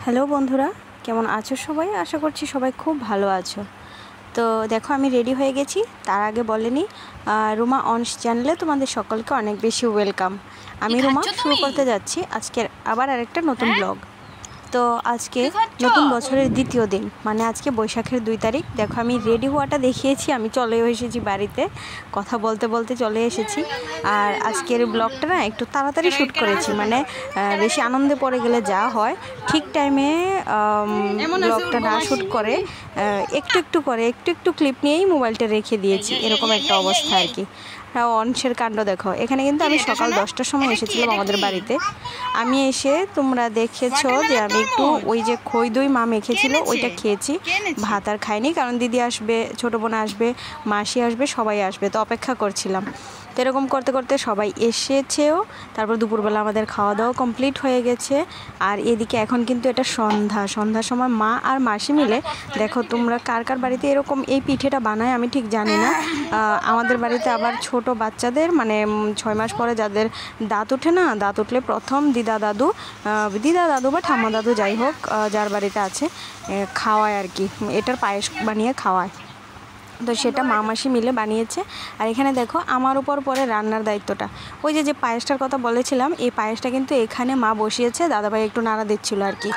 Hello বন্ধুরা, কেমন আছো সবাই? আশা করছি সবাই খুব ভালো আছো। তো দেখো আমি রেডি হয়ে গেছি। তার আগে বলেনি রুমা অনস চ্যানেলে তোমাদের সকলকে অনেক বেশি ওয়েলকাম। আমি রুমা শুরু করতে যাচ্ছি আজকের আবার আরেকটা নতুন ব্লগ। তো আজকে নতুন বছরের দ্বিতীয় দিন, মানে আজকে বৈশাখের 2 তারিখ। দেখো আমি রেডি হওয়াটা দেখিয়েছি, আমি চলেও এসেছি বাড়িতে, কথা বলতে বলতে চলে এসেছি। আর আজকের ব্লগটা না একটু তাড়াতাড়ি শ্যুট করেছি, মানে বেশি আনন্দে পড়ে গেলে যা হয়, ঠিক টাইমে ব্লগটা না শ্যুট করে একটু একটু ক্লিপ নিয়েই মোবাইলটা রেখে দিয়েছি, এরকম একটা অবস্থা আর কি। অনসের কাণ্ড দেখো। এখানে কিন্তু আমি সকাল 10টার সময় এসেছিলাম আমাদের বাড়িতে। আমি এসে তোমরা দেখেছো যে আমি একটু ওই যে খই দই মা মেখেছিল ওইটা খেয়েছি, ভাত আর খাইনি, কারণ দিদি আসবে, ছোটো বোন আসবে, মাসি আসবে, সবাই আসবে, তো অপেক্ষা করছিলাম। তো এরকম করতে করতে সবাই এসেছেও, তারপর দুপুরবেলা আমাদের খাওয়া দাওয়া কমপ্লিট হয়ে গেছে। আর এদিকে এখন কিন্তু এটা সন্ধ্যার সময় মা আর মাসি মিলে, দেখো তোমরা কার কার বাড়িতে এরকম এই পিঠেটা বানায় আমি ঠিক জানি না। আমাদের বাড়িতে আবার ছোট বাচ্চাদের, মানে 6 মাস পরে যাদের দাঁত ওঠে না, দাঁত উঠলে প্রথম দিদা দাদু বা ঠাম্মা দাদু যাই হোক যার বাড়িতে আছে, খাওয়ায় আর কি, এটার পায়েস বানিয়ে খাওয়ায়। তো সেটা মা মাসি মিলে বানিয়েছে। আর এখানে দেখো আমার উপর পরে রান্নার দায়িত্বটা, ওই যে পায়েসটার কথা বলেছিলাম, এই পায়েসটা কিন্তু এখানে মা বসিয়েছে, দাদাভাই একটু নাড়া দিচ্ছিল আর কি।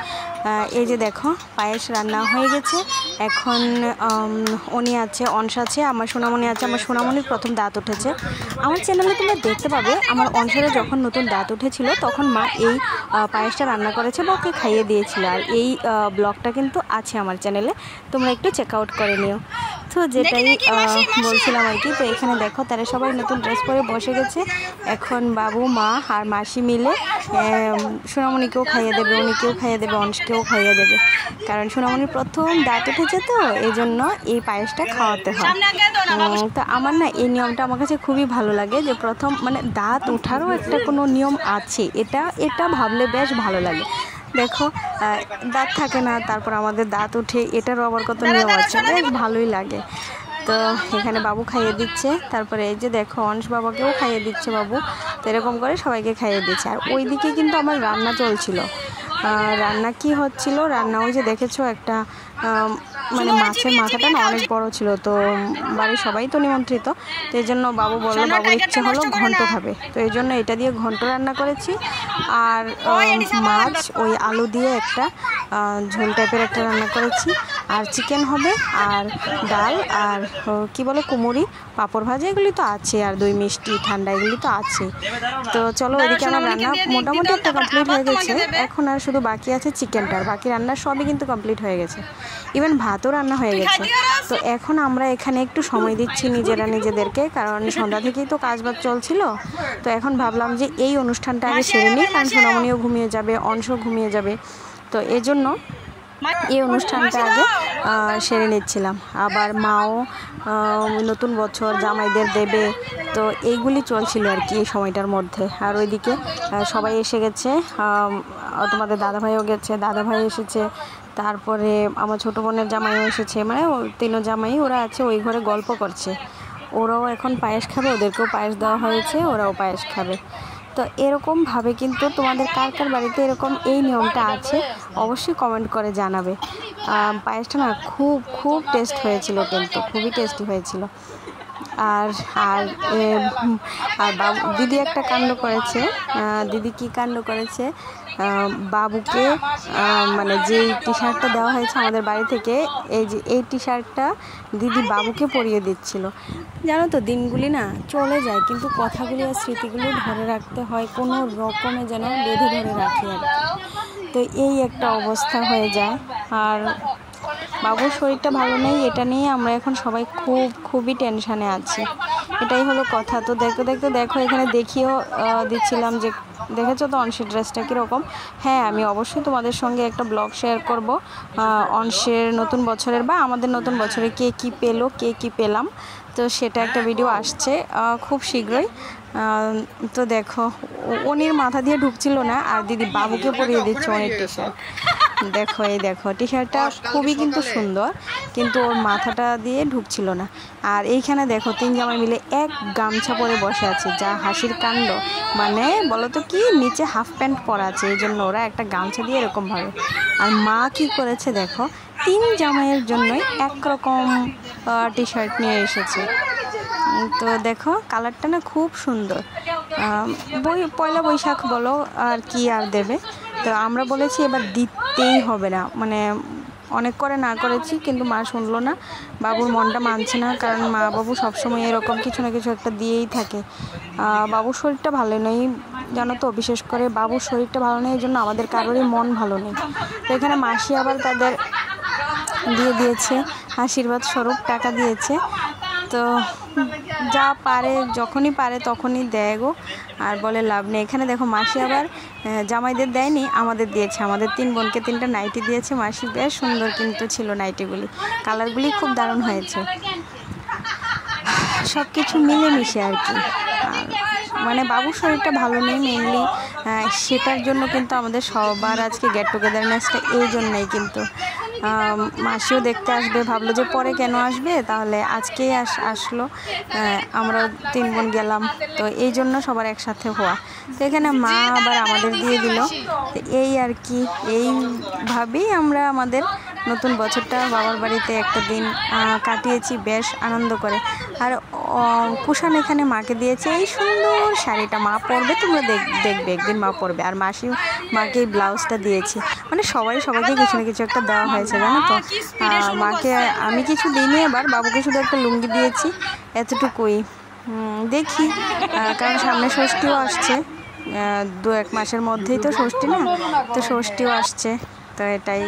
এই যে দেখো পায়েস রান্না হয়ে গেছে। এখন উনি আছে, অংশ আছে, আমার সোনামণি আছে। আমার সোনামণির প্রথম দাঁত উঠেছে। আমার চ্যানেলে তোমরা দেখতে পাবে আমার অংশরে যখন নতুন দাঁত উঠেছিল তখন মা এই পায়েসটা রান্না করেছে বা ওকে খাইয়ে দিয়েছিল। আর এই ব্লগটা কিন্তু আছে আমার চ্যানেলে, তোমরা একটু চেক আউট করে নিও। তো যেটাই বলছিলাম আর কি। তো এখানে দেখো তারা সবাই নতুন ড্রেস পরে বসে গেছে। এখন বাবু, মা আর মাসি মিলে সোনামণিকেও খাইয়ে দেবে, উনিকেও খাইয়ে দেবে, অংশকেও খাইয়ে দেবে, কারণ সোনামণির প্রথম দাঁত উঠেছে, তো এই জন্য এই পায়েসটা খাওয়াতে হয়। তো আমার না এই নিয়মটা আমার কাছে খুবই ভালো লাগে, যে প্রথম মানে দাঁত ওঠারও একটা কোনো নিয়ম আছে, এটা ভাবলে বেশ ভালো লাগে। দেখো দাঁত থাকে না, তারপর আমাদের দাঁত উঠে, এটারও আবার কত নিয়ম আছে, বেশ ভালোই লাগে। তো এখানে বাবু খাইয়ে দিচ্ছে, তারপরে এই যে দেখো অংশ বাবাকেও খাইয়ে দিচ্ছে বাবু। তো এরকম করে সবাইকে খাইয়ে দিচ্ছে। আর ওইদিকে কিন্তু আমার রান্না চলছিল। রান্না কি হচ্ছিল, রান্না ওই যে দেখেছো একটা মানে মাছের মাথাটা না অনেক বড় ছিল, তো বাড়ির সবাই তো নিমন্ত্রিত, তো এই জন্য বাবু বললো, বাবুর ইচ্ছে হলো ঘন্ট খাবে, তো এই জন্য এটা দিয়ে ঘন্ট রান্না করেছি। আর মাছ ওই আলু দিয়ে একটা ঝোল টাইপের একটা রান্না করেছি। আর চিকেন হবে, আর ডাল, আর কি বলে কুমুরি, পাঁপড় ভাজা, এগুলি তো আছে, আর দই মিষ্টি ঠান্ডা এগুলি তো আছে। তো চলো ওইদিকে আমার রান্না মোটামুটি একটা কমপ্লিট হয়ে গেছে। এখন আর শুধু বাকি আছে চিকেনটার, বাকি রান্না সবই কিন্তু কমপ্লিট হয়ে গেছে, ইভেন ভাতও রান্না হয়ে গেছে। তো এখন আমরা এখানে একটু সময় দিচ্ছি নিজেদেরকে, কারণ সন্ধ্যা থেকেই তো কাজবাজ চলছিল। তো এখন ভাবলাম যে এই অনুষ্ঠানটা আগে সেরে নিই, কারণ সোনামণিও ঘুমিয়ে যাবে, অংশও ঘুমিয়ে যাবে, তো এজন্য এই অনুষ্ঠানটা আগে সেরে নিচ্ছিলাম। আবার মাও নতুন বছর জামাইদের দেবে, তো এইগুলি চলছিল আর কি এই সময়টার মধ্যে। আর ওইদিকে সবাই এসে গেছে, তোমাদের দাদাভাইও গেছে, দাদাভাই এসেছে, তারপরে আমার ছোটো বোনের জামাইও এসেছে, মানে 3 জামাই ওরা আছে, ওই ঘরে গল্প করছে। ওরাও এখন পায়েস খাবে, ওদেরকেও পায়েস দেওয়া হয়েছে, ওরাও পায়েস খাবে। তো এরকমভাবে কিন্তু তোমাদের কার কার বাড়িতে এরকম এই নিয়মটা আছে অবশ্যই কমেন্ট করে জানাবে। পায়েসটা না খুব টেস্ট হয়েছিল, কিন্তু খুবই টেস্টি হয়েছিল। আর আর আর বাবু, দিদি একটা কাণ্ড করেছে। দিদি কি কাণ্ড করেছে, বাবুকে মানে যে টি শার্টটা দেওয়া হয়েছে আমাদের বাড়ি থেকে, এই যে এই টি শার্টটা দিদি বাবুকে পরিয়ে দিচ্ছিল। জানো তো দিনগুলি না চলে যায়, কিন্তু কথাগুলি আর স্মৃতিগুলো ধরে রাখতে হয়, কোনো রকমে যেন বেঁধে ধরে রাখি আর কি। তো এই একটা অবস্থা হয়ে যায়। আর বাবুর শরীরটা ভালো নেই, এটা নিয়ে আমরা এখন সবাই খুবই টেনশানে আছি, এটাই হলো কথা। তো দেখতে দেখো এখানে দেখিয়েও দিচ্ছিলাম যে দেখেছো তো অংশের ড্রেসটা কীরকম। হ্যাঁ, আমি অবশ্যই তোমাদের সঙ্গে একটা ব্লগ শেয়ার করব অংশের নতুন বছরের, বা আমাদের নতুন বছরে কে কী পেলো, কে কী পেলাম, তো সেটা একটা ভিডিও আসছে খুব শীঘ্রই। তো দেখো উনির মাথা দিয়ে ঢুকছিল না, আর দিদি বাবুকে পরিয়ে দিচ্ছে অনেক টি শার্ট। দেখো এই দেখো টি শার্টটা খুবই কিন্তু সুন্দর, কিন্তু ওর মাথাটা দিয়ে ঢুকছিল না। আর এইখানে দেখো 3 জামাই মিলে এক গামছা পরে বসে আছে, যা হাসির কাণ্ড। মানে বলো তো কি, নিচে হাফ প্যান্ট পরা আছে, এই জন্য ওরা একটা গামছা দিয়ে এরকমভাবে। আর মা কি করেছে দেখো, 3 জামাইয়ের জন্যই একরকম টি শার্ট নিয়ে এসেছে। তো দেখো কালারটা না খুব সুন্দর। পয়লা বৈশাখ বলো আর কি আর দেবে, তো আমরা বলেছি এবার দিতেই হবে না, মানে অনেক করে না করেছি, কিন্তু মা শুনলো না। বাবুর মনটা মানছে না, কারণ মা বাবু সবসময় এরকম কিছু না কিছু একটা দিয়েই থাকে। বাবুর শরীরটা ভালো নেই জানো তো, বিশেষ করে বাবুর শরীরটা ভালো নেই, এই জন্য আমাদের কারোরই মন ভালো নেই। তো এখানে মাসি আবার তাদের দিয়ে দিয়েছে, আশীর্বাদ স্বরূপ টাকা দিয়েছে। তো যা পারে যখনই পারে তখনই দেয় গো, আর বলে লাভ নেই। এখানে দেখো মাসি আবার জামাইদের দেয়নি, আমাদের দিয়েছে। আমাদের 3 বোনকে 3টা নাইটি দিয়েছে মাসি, বেশ সুন্দর কিন্তু ছিল নাইটিগুলি, কালারগুলি খুব দারুণ হয়েছে। সব কিছু মিলেমিশে আর কি। মানে বাবুর শরীরটা ভালো নেই মেইনলি, সেটার জন্য কিন্তু আমাদের সবার আজকে গেট টুগেদারনেসটা এই জন্যই। কিন্তু মাসিও দেখতে আসবে, ভাবলো যে পরে কেন আসবে, তাহলে আজকেই আসলো। আমরা 3 বোন গেলাম, তো এই জন্য সবার একসাথে হওয়া। তো এখানে মা আবার আমাদের দিয়ে দিল। তো এই আর কি, এইভাবেই আমরা আমাদের নতুন বছরটা বাবার বাড়িতে একটা দিন কাটিয়েছি বেশ আনন্দ করে। আর কুষাণ এখানে মাকে দিয়েছে এই সুন্দর শাড়িটা, মা পরবে, তোমরা দেখবে একদিন মা পরবে। আর মাসি মাকে এই ব্লাউজটা দিয়েছে। মানে সবাইকে কিছু না কিছু একটা দেওয়া হয়েছে জানো তো। মাকে আমি কিছু দিইনি, এবার বাবুকে শুধু একটা লুঙ্গি দিয়েছি, এতটুকুই। দেখি, কারণ সামনে ষষ্ঠীও আসছে, 2-1 মাসের মধ্যেই তো ষষ্ঠী না, তো ষষ্ঠীও আসছে। তো এটাই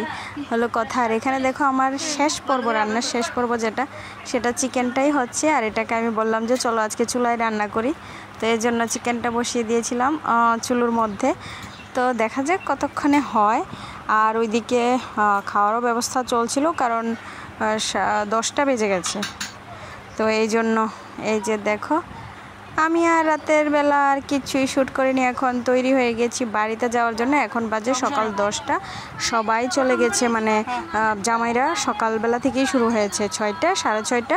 হলো কথা। আর এখানে দেখো আমার শেষ পর্ব, রান্নার শেষ পর্ব যেটা, সেটা চিকেনটাই হচ্ছে। আর এটাকে আমি বললাম যে চলো আজকে চুলায় রান্না করি, তো এই জন্য চিকেনটা বসিয়ে দিয়েছিলাম চুলোর মধ্যে। তো দেখা যাক কতক্ষণে হয়। আর ওইদিকে খাওয়ারও ব্যবস্থা চলছিল, কারণ 10টা বেজে গেছে। তো এই জন্য এই যে দেখো, আমি আর রাতের বেলা আর কিছুই শ্যুট করিনি, এখন তৈরি হয়ে গেছি বাড়িতে যাওয়ার জন্য। এখন বাজে সকাল 10টা, সবাই চলে গেছে, মানে জামাইরা সকালবেলা থেকেই শুরু হয়েছে, 6টা 6:30,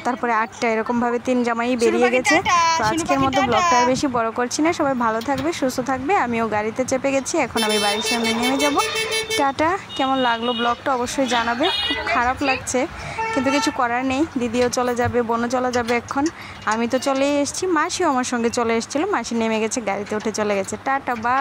তারপরে 8টা, এরকমভাবে 3 জামাই বেরিয়ে গেছে। তো আজকের মতো ব্লগটা আর বেশি বড় করছি না, সবাই ভালো থাকবে, সুস্থ থাকবে। আমিও গাড়িতে চেপে গেছি, এখন আমি বাড়ির সামনে নেমে যাব। টাটা। কেমন লাগলো ব্লগটা অবশ্যই জানাবে। খুব খারাপ লাগছে, কিন্তু কিছু করার নেই, দিদিও চলে যাবে, বোনও চলে যাবে। এখন আমি তো চলেই এসেছি, মাসিও আমার সঙ্গে চলে এসেছিলো, মাসি নেমে গেছে, গাড়িতে উঠে চলে গেছে। Tata, by.